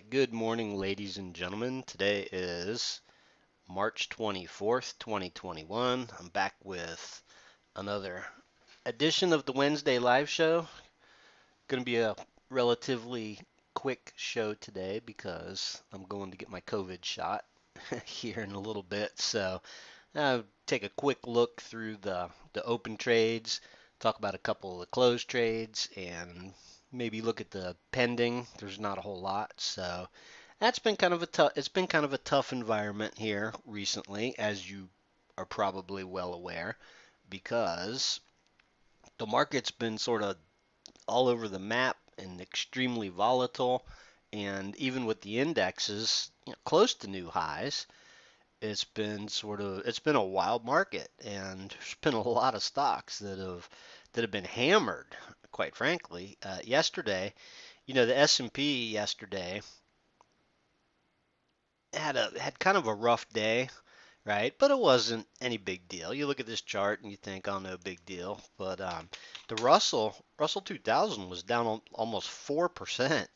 Good morning, ladies and gentlemen. Today is March 24th, 2021. I'm back with another edition of the Wednesday live show. Going to be a relatively quick show today because I'm going to get my COVID shot here in a little bit. So I'll take a quick look through the open trades, talk about a couple of the closed trades, and maybe look at the pending. There's not a whole lot, so that's been kind of a tough. It's been kind of a tough environment here recently, as you are probably well aware, because the market's been sort of all over the map and extremely volatile, and even with the indexes close to new highs, it's been a wild market, and there's been a lot of stocks that have been hammered, quite frankly. Yesterday, the S&P yesterday had kind of a rough day, right? But it wasn't any big deal. You look at this chart and you think, oh, no big deal. But the Russell 2000 was down almost 4%,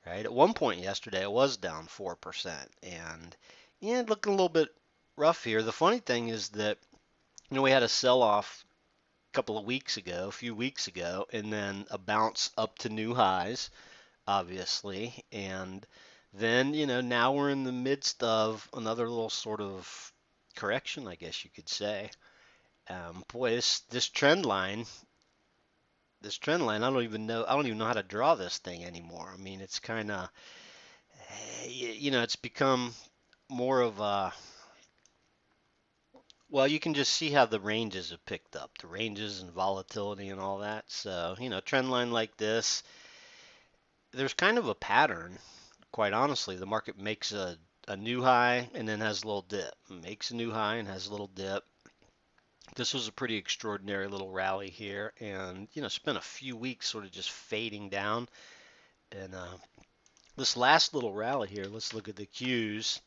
right? At one point yesterday, it was down 4%, and yeah, looking a little bit rough here. The funny thing is that we had a sell-off a couple of weeks ago, a few weeks ago, and then a bounce up to new highs, obviously, and then now we're in the midst of another little sort of correction, I guess you could say. Boy, this trend line, I don't even know how to draw this thing anymore. I mean, it's kind of, it's become more of a, well, you can just see how the ranges have picked up, the ranges and volatility and all that. So, trend line like this, there's kind of a pattern, quite honestly. The market makes a new high and then has a little dip, makes a new high and has a little dip. This was a pretty extraordinary little rally here, and spent a few weeks sort of just fading down. And this last little rally here, let's look at the Qs.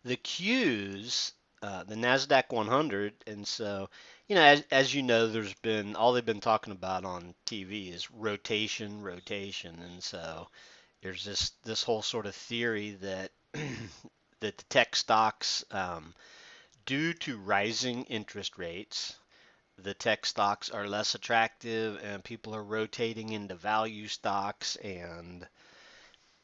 The Qs, the Nasdaq 100, and so as you know, there's been all they've been talking about on TV is rotation, rotation, and so there's this whole sort of theory that that the tech stocks, due to rising interest rates, the tech stocks are less attractive and people are rotating into value stocks and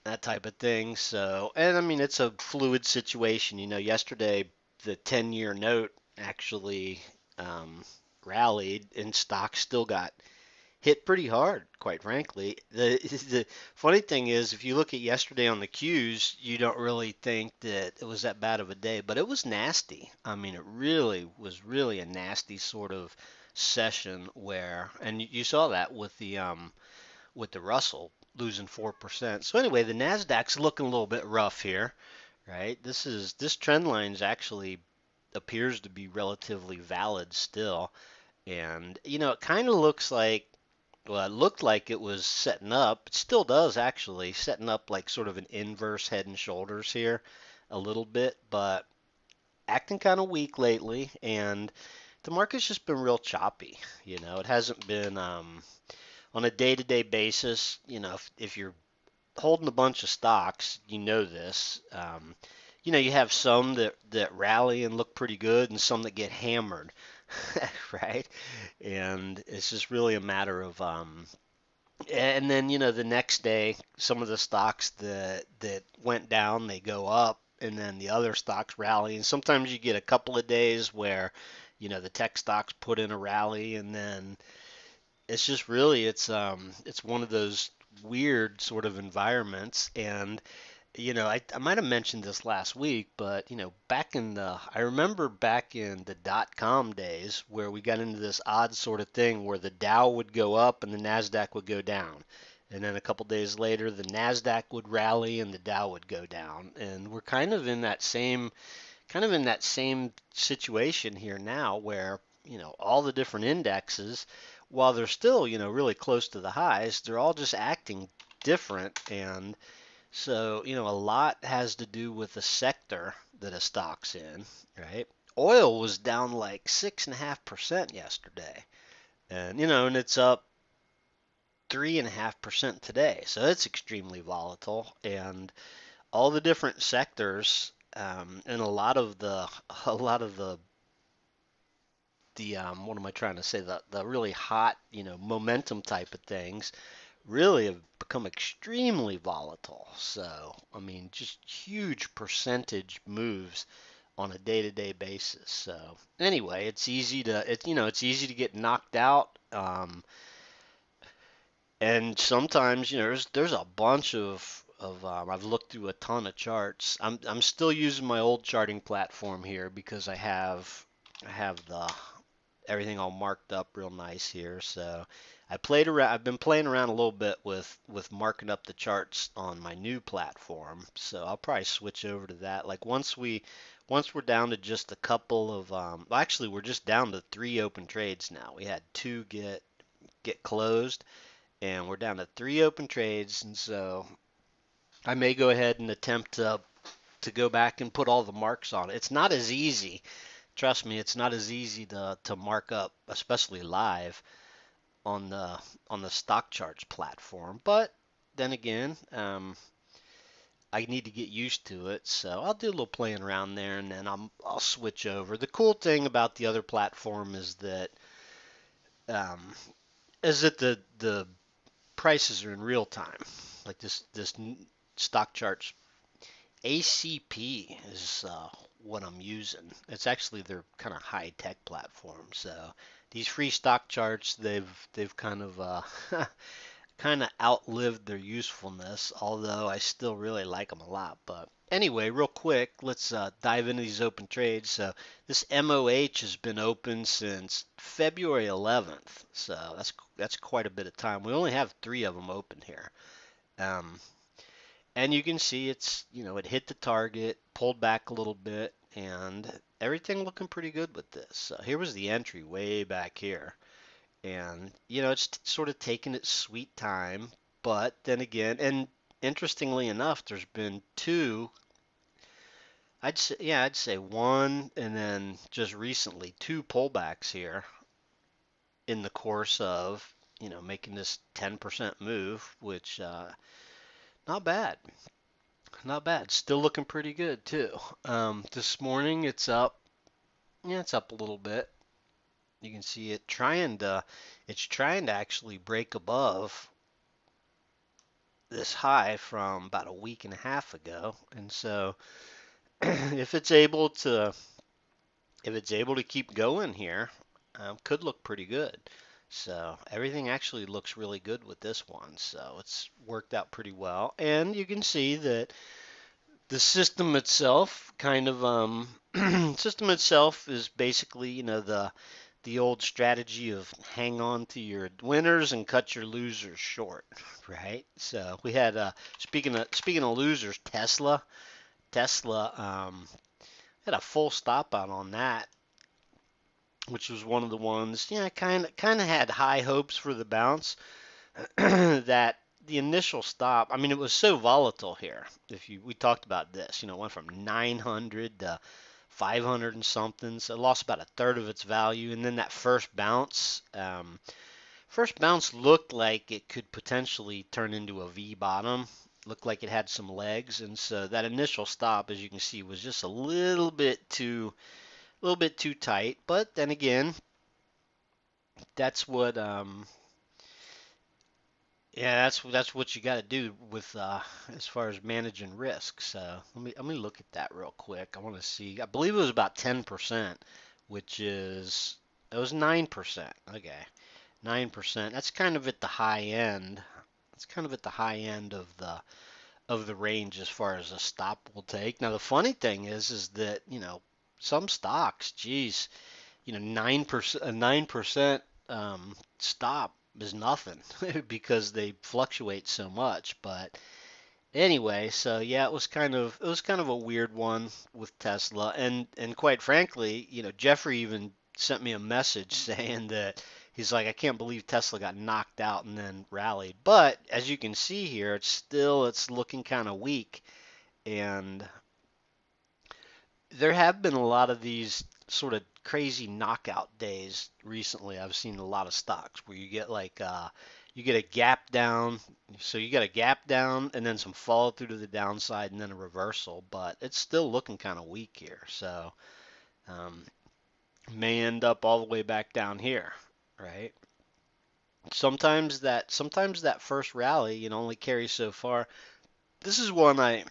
that type of thing. So, and I mean, it's a fluid situation. Yesterday the 10-year note actually um, rallied and stocks still got hit pretty hard, quite frankly. The funny thing is, if you look at yesterday on the Qs, you don't really think that it was that bad of a day, but it was nasty. I mean, it really was really a nasty sort of session where, and you saw that with the Russell losing 4%. So anyway, the Nasdaq's looking a little bit rough here, right? This trend line's actually appears to be relatively valid still. And it kind of looks like, well, it looked like it was setting up. It still does actually, setting up like sort of an inverse head and shoulders here a little bit, but acting kind of weak lately. And the market's just been real choppy. It hasn't been on a day-to-day basis. If you're holding a bunch of stocks, you know this. You have some that rally and look pretty good, and some that get hammered, right? And it's just really a matter of and then the next day, some of the stocks that went down, they go up, and then the other stocks rally. And sometimes you get a couple of days where the tech stocks put in a rally, and then it's just really it's one of those weird sort of environments. And I might have mentioned this last week, but I remember back in the .com days where we got into this odd sort of thing where the Dow would go up and the Nasdaq would go down. And then a couple days later, the Nasdaq would rally and the Dow would go down. And we're kind of in that same situation here now where, all the different indexes, while they're still, really close to the highs, they're all just acting different. And so, a lot has to do with the sector that a stock's in, right? Oil was down like 6.5% yesterday. And, and it's up, 3.5% today. So it's extremely volatile, and all the different sectors, and a lot of the what am I trying to say? The really hot, momentum type of things really have become extremely volatile. So, I mean, just huge percentage moves on a day-to-day basis. So, anyway, it's easy to get knocked out. And sometimes, there's a bunch of I've looked through a ton of charts. I'm still using my old charting platform here because I have the everything all marked up real nice here. So I've been playing around a little bit with marking up the charts on my new platform. So I'll probably switch over to that. Like once we're down to just a couple of well, actually we're just down to 3 open trades now. We had two get closed, and we're down to 3 open trades, and so I may go ahead and attempt to go back and put all the marks on it. It's not as easy. Trust me, it's not as easy to mark up, especially live on the stock charts platform. But then again, I need to get used to it, so I'll do a little playing around there, and then I'll switch over. The cool thing about the other platform um, is that the prices are in real time. Like this stock charts ACP is what I'm using. It's actually their kind of high tech platform. So these free stock charts, they've kind of kind of outlived their usefulness. Although I still really like them a lot. But anyway, real quick, let's dive into these open trades. So this MOH has been open since February 11th. So that's quite a bit of time. We only have 3 of them open here. Um, and you can see it hit the target, pulled back a little bit, and everything looking pretty good with this. So here was the entry way back here. And, it's sort of taken its sweet time. But then again, and interestingly enough, there's been two, I'd say one, and then just recently two pullbacks here in the course of, making this 10% move, which, not bad. Not bad. Still looking pretty good too. This morning it's up. Yeah, it's up a little bit. You can see it's trying to actually break above this high from about a week and a half ago. And so if it's able to keep going here, could look pretty good. So everything actually looks really good with this one. So it's worked out pretty well. And you can see that the system itself kind of system itself is basically the old strategy of hang on to your winners and cut your losers short, right? So we had speaking of losers, Tesla had a full stop out on that, which was one of the ones, kind of had high hopes for the bounce. That the initial stop, I mean, it was so volatile here. We talked about this, it went from 900 to 500 and something, so it lost about a third of its value. And then that first bounce looked like it could potentially turn into a V bottom. Looked like it had some legs, and so that initial stop, as you can see, was just a little bit too tight. But then again, that's what yeah, that's what you got to do with as far as managing risk. So let me look at that real quick. I want to see. I believe it was about 10%, which is it was 9%. Okay, 9%. That's kind of at the high end. It's kind of at the high end of the range as far as a stop will take. Now the funny thing is that some stocks, geez, 9% a 9% stop is nothing because they fluctuate so much. But anyway, so yeah, it was kind of a weird one with Tesla, and quite frankly, Jeffrey even sent me a message saying that he's like, I can't believe Tesla got knocked out and then rallied. But as you can see here, it's looking kind of weak, and there have been a lot of these sort of crazy knockout days recently. I've seen a lot of stocks where you get a gap down. So you got a gap down and then some follow through to the downside and then a reversal, but it's still looking kind of weak here. So um, may end up all the way back down here, right? Sometimes that first rally, only carries so far. This is one I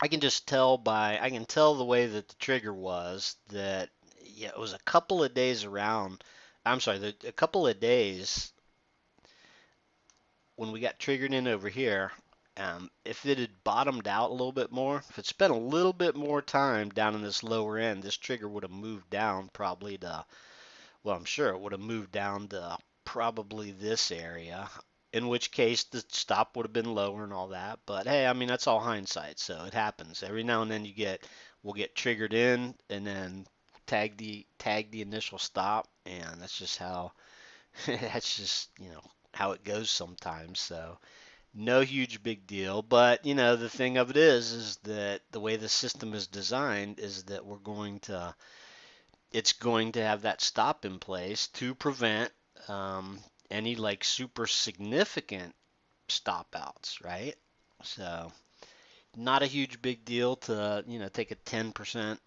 can just tell by I can tell the way that the trigger was that yeah, it was a couple of days around. I'm sorry, a couple of days when we got triggered in over here. If it had bottomed out a little bit more, if it spent a little bit more time down in this lower end, this trigger would have moved down probably to, well, I'm sure it would have moved down to probably this area, in which case the stop would have been lower and all that. But hey, I mean, that's all hindsight, so it happens. Every now and then we'll get triggered in and then tag the initial stop, and that's just how that's just, how it goes sometimes. So no huge big deal, but the thing of it is that the way the system is designed is that it's going to have that stop in place to prevent um, any like super significant stop outs, right? So not a huge big deal to take a 10%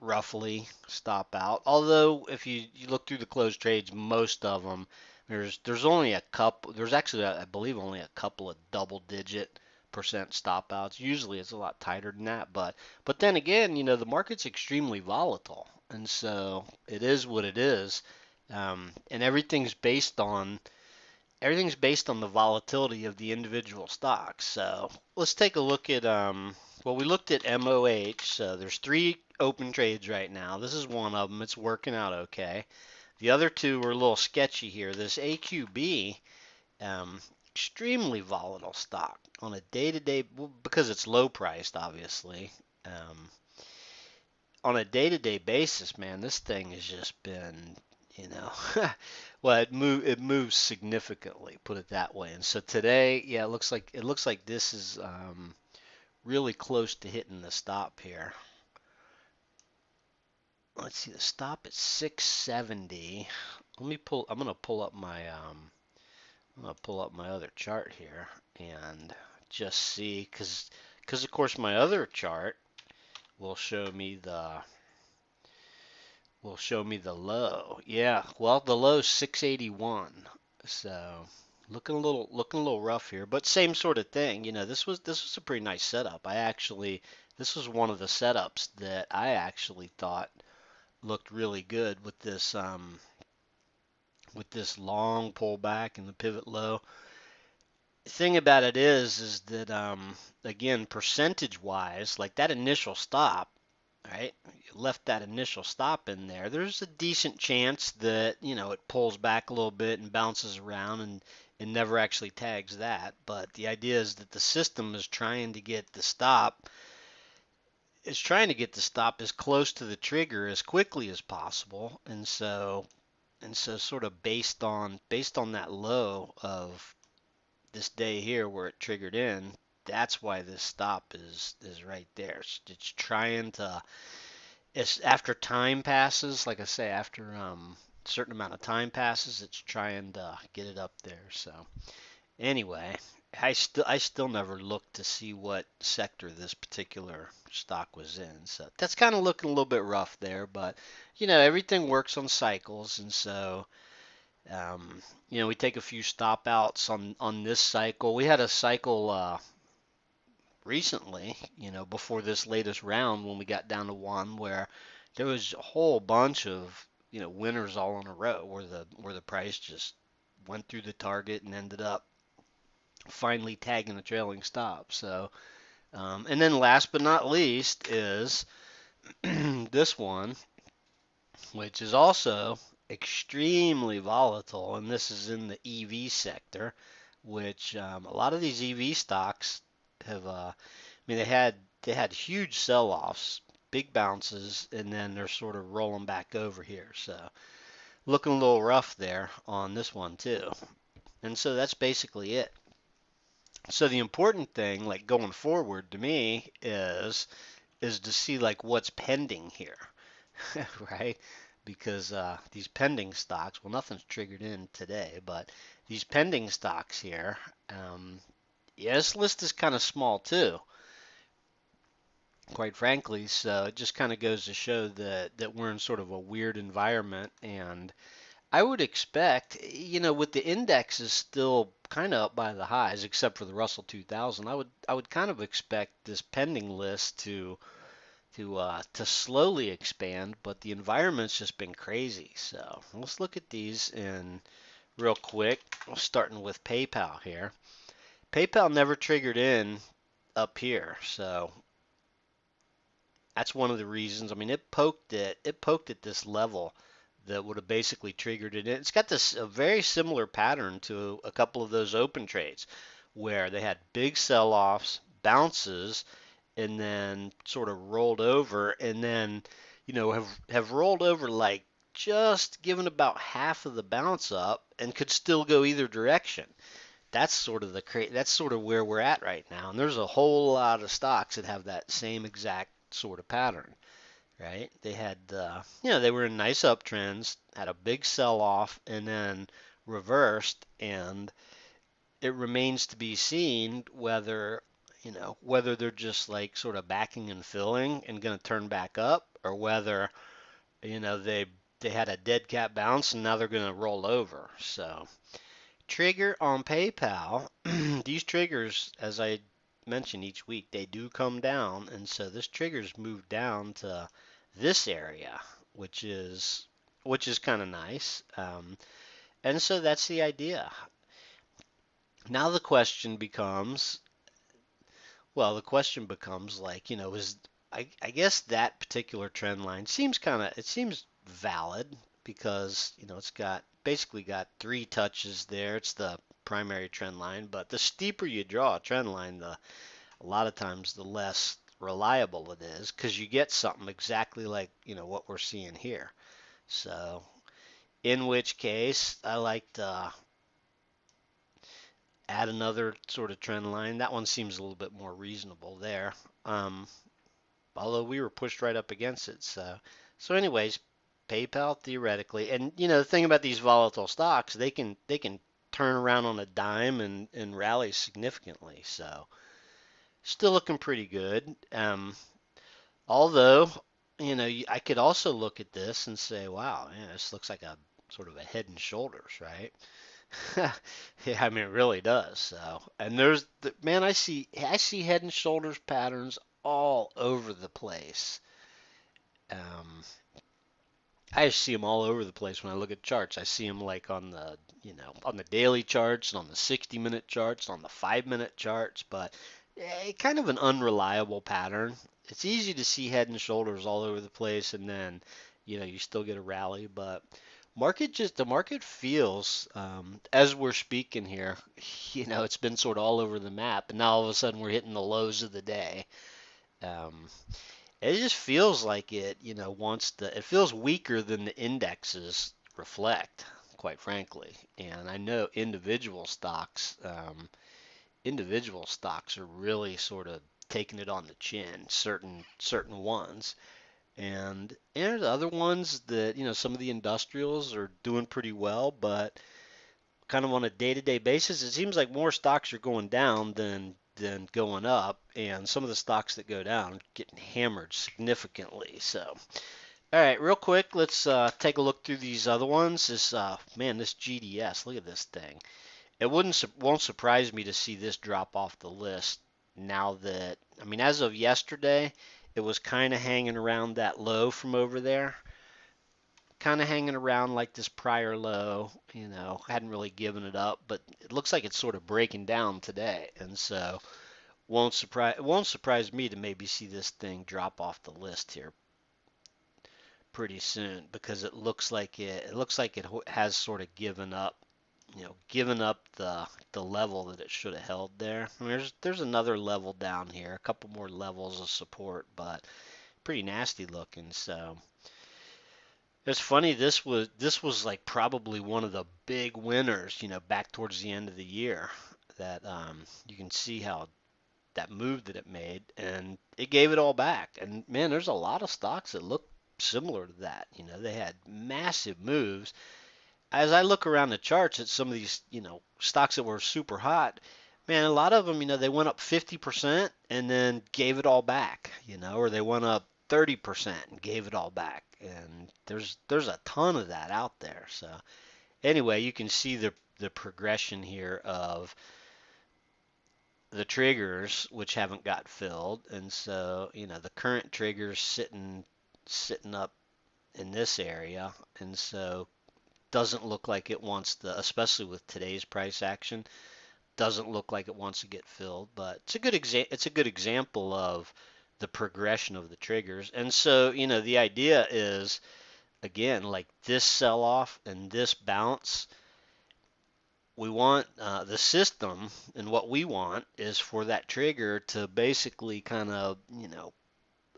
roughly stop out. Although if you look through the closed trades, most of them there's only a couple. There's actually I believe only a couple of double digit percent stop outs. Usually it's a lot tighter than that, but then again, the market's extremely volatile, and so it is what it is, and everything's based on the volatility of the individual stocks. So let's take a look at well, we looked at MOH. So there's three open trades right now. This is one of them. It's working out okay. The other two are a little sketchy here. This AQB, extremely volatile stock on a day-to-day, because it's low priced, obviously. Um, on a day-to-day basis, man, this thing has just been, you know, well, it moves significantly, put it that way. And so today, yeah, it looks like this is really close to hitting the stop here. Let's see, the stop at 670. I'm gonna pull up my other chart here and just see, because of course my other chart will show me the low. Yeah, well, the low is 681. So looking a little rough here, but same sort of thing. This was a pretty nice setup. This was one of the setups that I actually thought looked really good with this long pullback and the pivot low. The thing about it is that again, percentage wise, like that initial stop, right? You left that initial stop in there. There's a decent chance that, it pulls back a little bit and bounces around and never actually tags that. But the idea is that the system is trying to get the stop as close to the trigger as quickly as possible. And so sort of based on that low of this day here where it triggered in, that's why this stop is right there. It's trying to, after time passes, like I say, after a certain amount of time passes, it's trying to get it up there. So anyway, I still never looked to see what sector this particular stock was in. So that's kind of looking a little bit rough there, but everything works on cycles, and so we take a few stop outs on this cycle. We had a cycle recently, before this latest round when we got down to one where there was a whole bunch of winners all in a row where the price just went through the target and ended up finally tagging the trailing stop. So and then last but not least is this one, which is also extremely volatile, and this is in the EV sector, which a lot of these EV stocks have, I mean, they had huge sell-offs, big bounces, and then they're sort of rolling back over here. So looking a little rough there on this one too. And so that's basically it. So the important thing, like going forward to me, is to see like what's pending here, right? Because these pending stocks, well, nothing's triggered in today, but these pending stocks here. Yeah, this list is kind of small too, quite frankly. So it just kind of goes to show that we're in sort of a weird environment, and I would expect, with the indexes still kind of up by the highs, except for the Russell 2000, I would kind of expect this pending list to slowly expand, but the environment's just been crazy. So let's look at these in real quick. Starting with PayPal here. PayPal never triggered in up here, so that's one of the reasons. I mean, it poked at this level that would have basically triggered it. It's got this a very similar pattern to a couple of those open trades where they had big sell-offs, bounces, and then sort of rolled over, and then have rolled over like just given about half of the bounce up and could still go either direction. That's sort of where we're at right now. And there's a whole lot of stocks that have that same exact sort of pattern, right? They had, they were in nice uptrends, had a big sell-off, and then reversed, and it remains to be seen whether they're just like sort of backing and filling and going to turn back up, or whether, they had a dead cat bounce and now they're going to roll over. So, trigger on PayPal, these triggers, as I mentioned each week, they do come down, and so this trigger's moved down to this area, which is kind of nice. And so that's the idea. Now the question becomes like, is I guess that particular trend line seems valid because, it's basically got three touches there. It's the primary trend line, but the steeper you draw a trend line, a lot of times the less reliable it is because you get something exactly like, what we're seeing here. So, in which case, I like to add another sort of trend line. That one seems a little bit more reasonable there. Um, Although we were pushed right up against it. So anyways, PayPal theoretically, and the thing about these volatile stocks, they can turn around on a dime and rally significantly. So still looking pretty good. Although, I could also look at this and say, wow, yeah, this looks like a sort of a head and shoulders, right? Yeah, I mean, it really does. So, and man, I see head and shoulders patterns all over the place. Um, I see them all over the place when I look at charts. I see them like on the daily charts and on the 60-minute charts, on the 5-minute charts, but kind of an unreliable pattern. It's easy to see head and shoulders all over the place, and then you still get a rally, but the market feels, as we're speaking here, it's been sort of all over the map, and now all of a sudden we're hitting the lows of the day. Um, it just feels like it feels weaker than the indexes reflect, quite frankly. And I know individual stocks are really sort of taking it on the chin, certain ones. And there's other ones that, some of the industrials are doing pretty well, but kind of on a day-to-day basis, it seems like more stocks are going down than going up, and some of the stocks that go down getting hammered significantly. So, all right, real quick, let's take a look through these other ones. This GDS, look at this thing. It won't surprise me to see this drop off the list now that, I mean, as of yesterday, it was kind of hanging around that low from over there, kind of hanging around like this prior low, hadn't really given it up, but it looks like it's sort of breaking down today. And so it won't surprise me to maybe see this thing drop off the list here pretty soon because it looks like it has sort of given up the level that it should have held there. I mean, there's another level down here, a couple more levels of support, but pretty nasty looking. So it's funny. This was like probably one of the big winners, back towards the end of the year. That you can see how that move that it made, and it gave it all back. And man, there's a lot of stocks that look similar to that. They had massive moves. as I look around the charts at some of these, stocks that were super hot, man, a lot of them, they went up 50% and then gave it all back, or they went up 30% and gave it all back. And there's a ton of that out there. So anyway, you can see the progression here of the triggers which haven't got filled, and so the current triggers sitting up in this area, and so doesn't look like it wants to, especially with today's price action, doesn't look like it wants to get filled. But it's a good example of the progression of the triggers. And so the idea is, again, like this sell off and this bounce, we want the system, and what we want is for that trigger to basically kind of,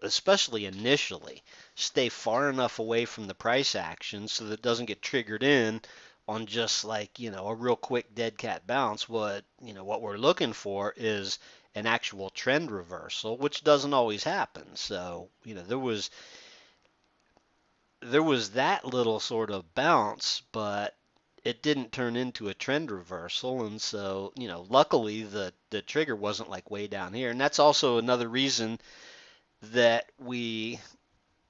especially initially, stay far enough away from the price action so that it doesn't get triggered in on just like, a real quick dead cat bounce. What we're looking for is an actual trend reversal, which doesn't always happen. So, there was that little sort of bounce, but it didn't turn into a trend reversal. And so, luckily the trigger wasn't like way down here. And that's also another reason that we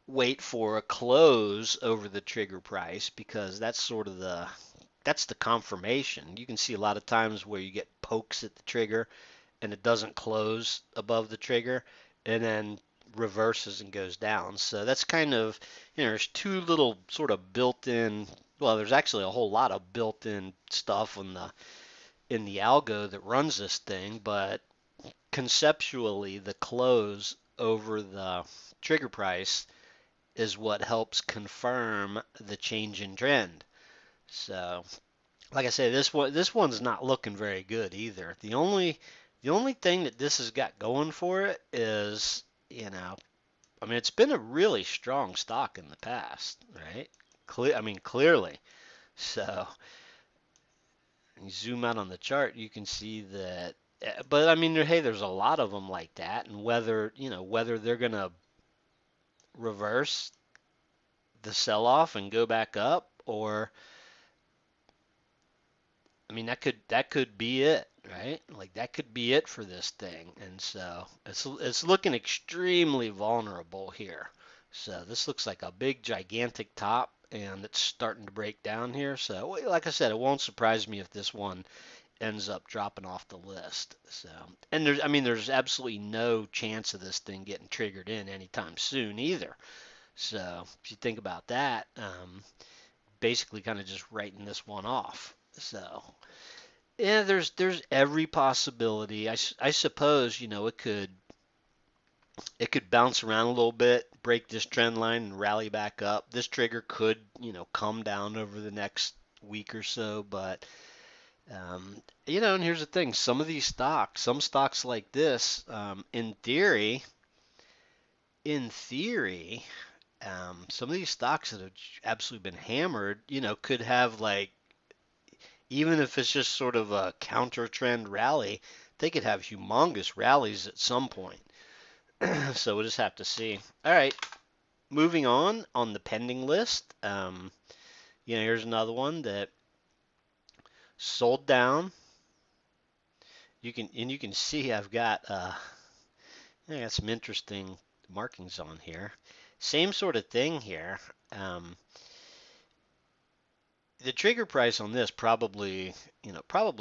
wait for a close over the trigger price, because that's the confirmation. You can see a lot of times where you get pokes at the trigger and it doesn't close above the trigger and then reverses and goes down. So that's kind of, there's two little sort of built-in, well, there's actually a whole lot of built-in stuff in the algo that runs this thing, but conceptually the close over the trigger price is what helps confirm the change in trend. So, like I say, this one's not looking very good either. The only thing that this has got going for it is, I mean, it's been a really strong stock in the past, right? Clearly. So, you zoom out on the chart, you can see that. But I mean, hey, there's a lot of them like that, and whether they're gonna reverse the sell-off and go back up, or I mean, that could be it, right? Like that could be it for this thing, and so it's looking extremely vulnerable here. So this looks like a big gigantic top, and it's starting to break down here. So like I said, it won't surprise me if this one ends up dropping off the list. So, and there's absolutely no chance of this thing getting triggered in anytime soon either. So if you think about that, basically kind of just writing this one off. So yeah, there's every possibility. I suppose it could bounce around a little bit, break this trend line, and rally back up. This trigger could come down over the next week or so, but and here's the thing: some stocks like this, in theory, some of these stocks that have absolutely been hammered, could have like, even if it's just sort of a counter trend rally, they could have humongous rallies at some point. So we'll just have to see. All right, moving on the pending list. Here's another one that sold down. You can see I got some interesting markings on here. Same sort of thing here. The trigger price on this probably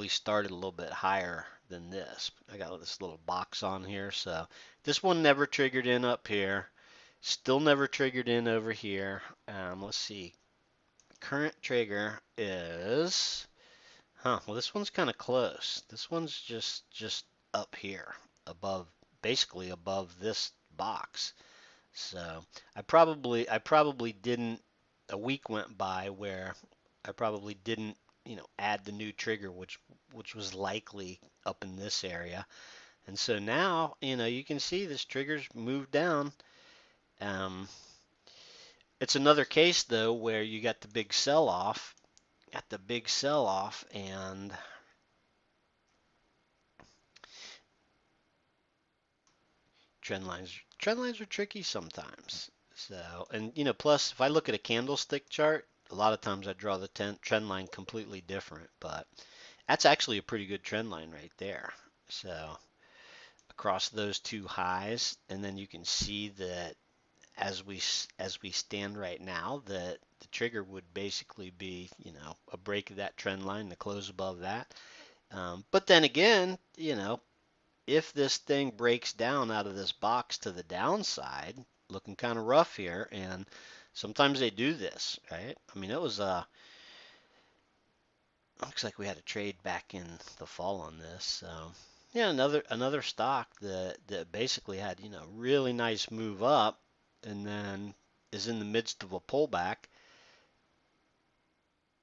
started a little bit higher than this. I got this little box on here, so this one never triggered in up here. Still never triggered in over here. Let's see. Current trigger is, well, this one's kind of close. This one's just up here, basically above this box. So I probably didn't. A week went by where I probably didn't, add the new trigger, which was likely up in this area. And so now, you can see this trigger's moved down. It's another case though where you got the big sell-off, and trend lines are tricky sometimes. So, and plus if I look at a candlestick chart, a lot of times I draw the trend line completely different, but that's actually a pretty good trend line right there. So across those two highs, and then you can see that as we stand right now, that the trigger would basically be, a break of that trend line, the close above that. But then again, if this thing breaks down out of this box to the downside, looking kind of rough here, and sometimes they do this, right? I mean, it was looks like we had a trade back in the fall on this. So yeah, another stock that basically had, really nice move up, and then is in the midst of a pullback.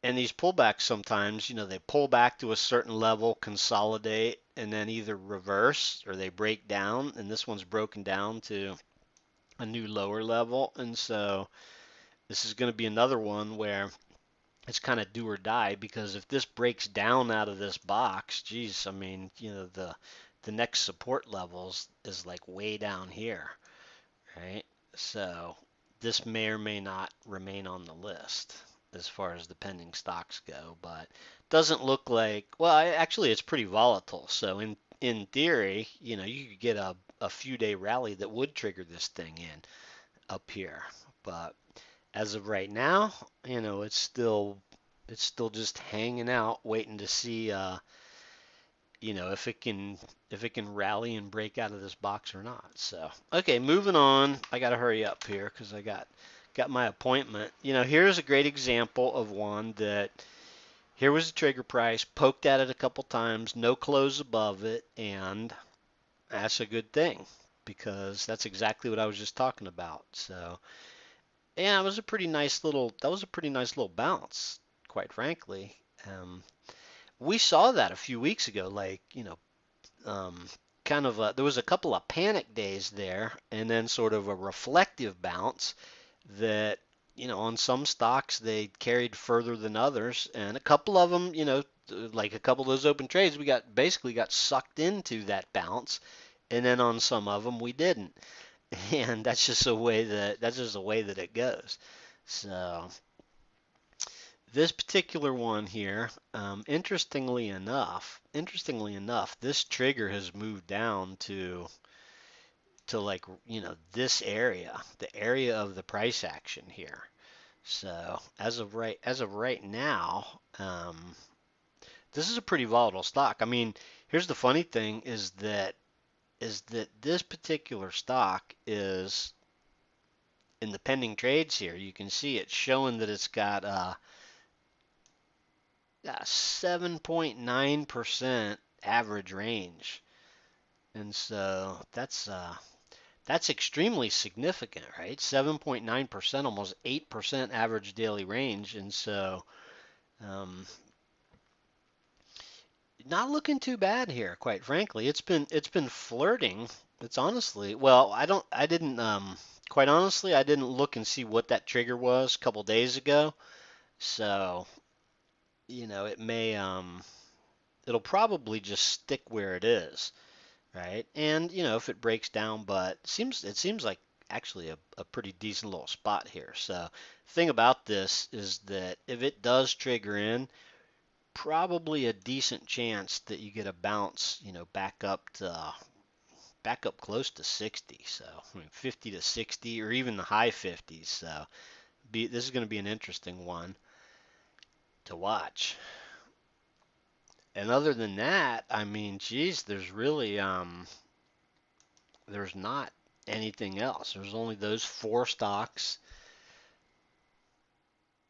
And these pullbacks sometimes, they pull back to a certain level, consolidate, and then either reverse or they break down. And this one's broken down to a new lower level. And so this is going to be another one where it's kind of do or die, because if this breaks down out of this box, geez, I mean, the next support levels is like way down here, right? So this may or may not remain on the list as far as the pending stocks go, but doesn't look like, well, actually it's pretty volatile. So in theory, you could get a few day rally that would trigger this thing in up here. But as of right now, it's still just hanging out, waiting to see if it can rally and break out of this box or not. So, okay, moving on. I got to hurry up here because I got my appointment. Here's a great example of one that here was the trigger price, poked at it a couple times, no close above it, and that's a good thing because that's exactly what I was just talking about. So, yeah, that was a pretty nice little bounce, quite frankly. Um, we saw that a few weeks ago, like, um, there was a couple of panic days there, and then sort of a reflective bounce that, on some stocks they carried further than others, and a couple of them, like a couple of those open trades, we basically got sucked into that bounce, and then on some of them we didn't, and that's just the way that it goes. So this particular one here, interestingly enough, this trigger has moved down to like, this area, the area of the price action here. So as of right now, this is a pretty volatile stock. I mean, here's the funny thing is that this particular stock is in the pending trades here. You can see it's showing that it's got 7.9% average range. And so that's extremely significant, right? 7.9%, almost 8% average daily range. And so um, not looking too bad here, quite frankly. It's been flirting. It's honestly, well, quite honestly, I didn't look and see what that trigger was a couple days ago. So, it'll probably just stick where it is, right? And if it breaks down, but it seems like actually a pretty decent little spot here. So the thing about this is that if it does trigger in, probably a decent chance that you get a bounce, back up close to 60. So I mean, 50 to 60 or even the high 50s. So this is going to be an interesting one to watch. And other than that, I mean, geez, there's not anything else. There's only those four stocks,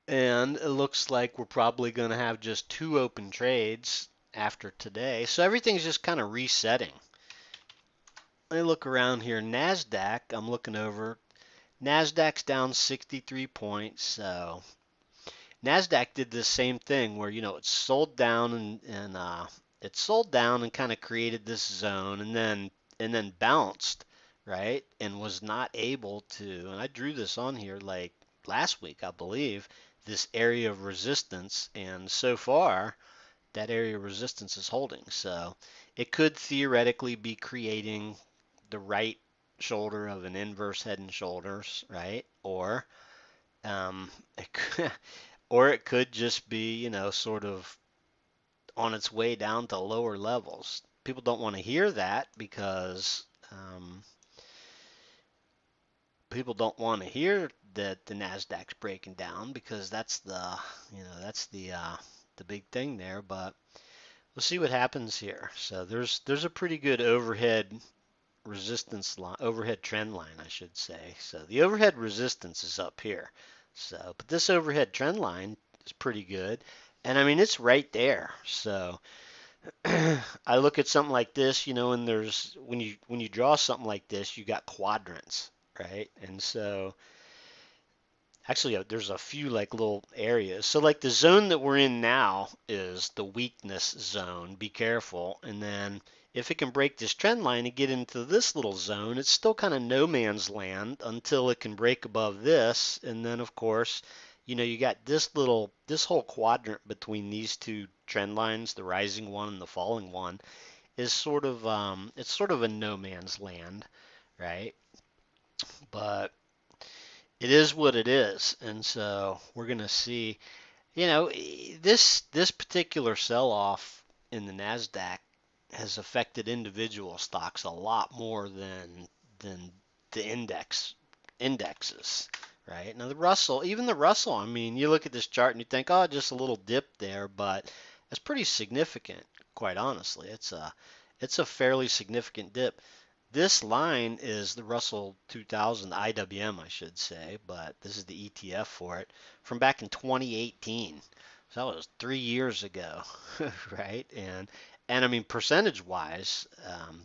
and it looks like we're probably going to have just two open trades after today. So everything's just kind of resetting. Let me look around here. NASDAQ, I'm looking over. NASDAQ's down 63 points. So NASDAQ did this same thing where, it sold down and kind of created this zone and then bounced, right? And was not able to, and I drew this on here like last week, I believe, this area of resistance, and so far that area of resistance is holding. So it could theoretically be creating the right shoulder of an inverse head and shoulders, right? Or um, it could, or it could just be, sort of on its way down to lower levels. People don't want to hear that because people don't want to hear that the Nasdaq's breaking down because that's the big thing there. But we'll see what happens here. So there's a pretty good overhead trend line, I should say. So the overhead resistance is up here. So, but this overhead trend line is pretty good. And I mean, it's right there. So I look at something like this, and there's when you draw something like this, you got quadrants, right? And so actually there's a few like little areas. So like the zone that we're in now is the weakness zone. Be careful. And then if it can break this trend line and get into this little zone, it's still kind of no man's land until it can break above this. And then of course, you got this whole quadrant between these two trend lines, the rising one and the falling one, is sort of it's sort of a no man's land, right? But it is what it is, and so we're gonna see. This particular sell-off in the Nasdaq has affected individual stocks a lot more than the indexes, right? Now the Russell, even the Russell, I mean, you look at this chart and you think, oh, just a little dip there, but it's pretty significant, quite honestly. It's a fairly significant dip. This line is the Russell 2000 IWM, I should say, but this is the ETF for it from back in 2018. So that was 3 years ago, right? And I mean, percentage-wise,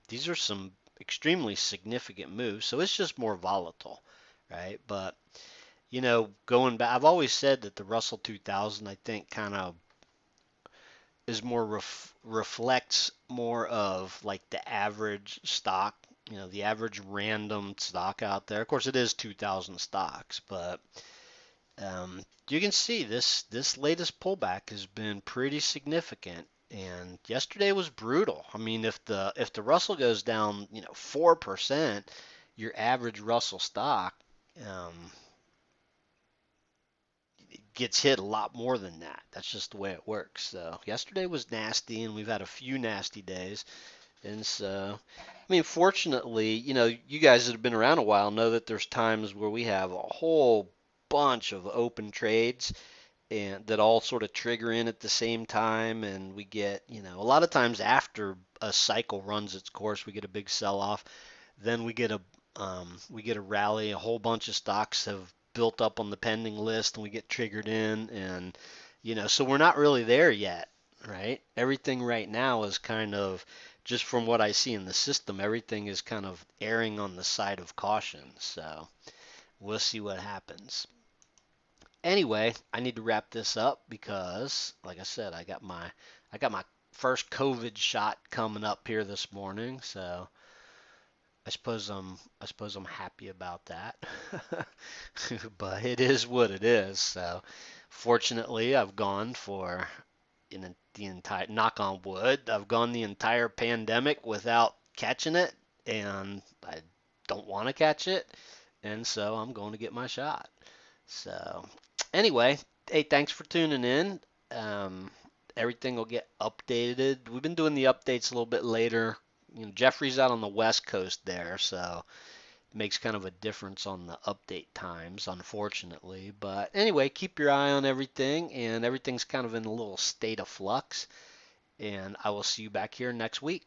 these are some extremely significant moves. So it's just more volatile, right? But going back, I've always said that the Russell 2000, I think, kind of is more reflects more of like the average stock, the average random stock out there. Of course, it is 2,000 stocks, but you can see this latest pullback has been pretty significant. And yesterday was brutal. I mean, if the Russell goes down, 4%, your average Russell stock um, gets hit a lot more than that. That's just the way it works. So yesterday was nasty, and we've had a few nasty days. And so, I mean, fortunately, you guys that have been around a while know that there's times where we have a whole bunch of open trades and that all sort of trigger in at the same time, and we get, a lot of times after a cycle runs its course, we get a big sell-off. Then we get a rally. A whole bunch of stocks have built up on the pending list, and we get triggered in, and so we're not really there yet, right? Everything right now is kind of just from what I see in the system, everything is kind of erring on the side of caution. So we'll see what happens. Anyway, I need to wrap this up because, like I said, I got my first COVID shot coming up here this morning, so I suppose I'm happy about that. But it is what it is. So fortunately, I've gone for the entire, knock on wood, I've gone the entire pandemic without catching it, and I don't want to catch it, and so I'm going to get my shot. So anyway, hey, thanks for tuning in. Um, Everything will get updated. We've been doing the updates a little bit later. Jeffrey's out on the West Coast there, so it makes kind of a difference on the update times, unfortunately. But anyway, keep your eye on everything, and everything's kind of in a little state of flux. And I will see you back here next week.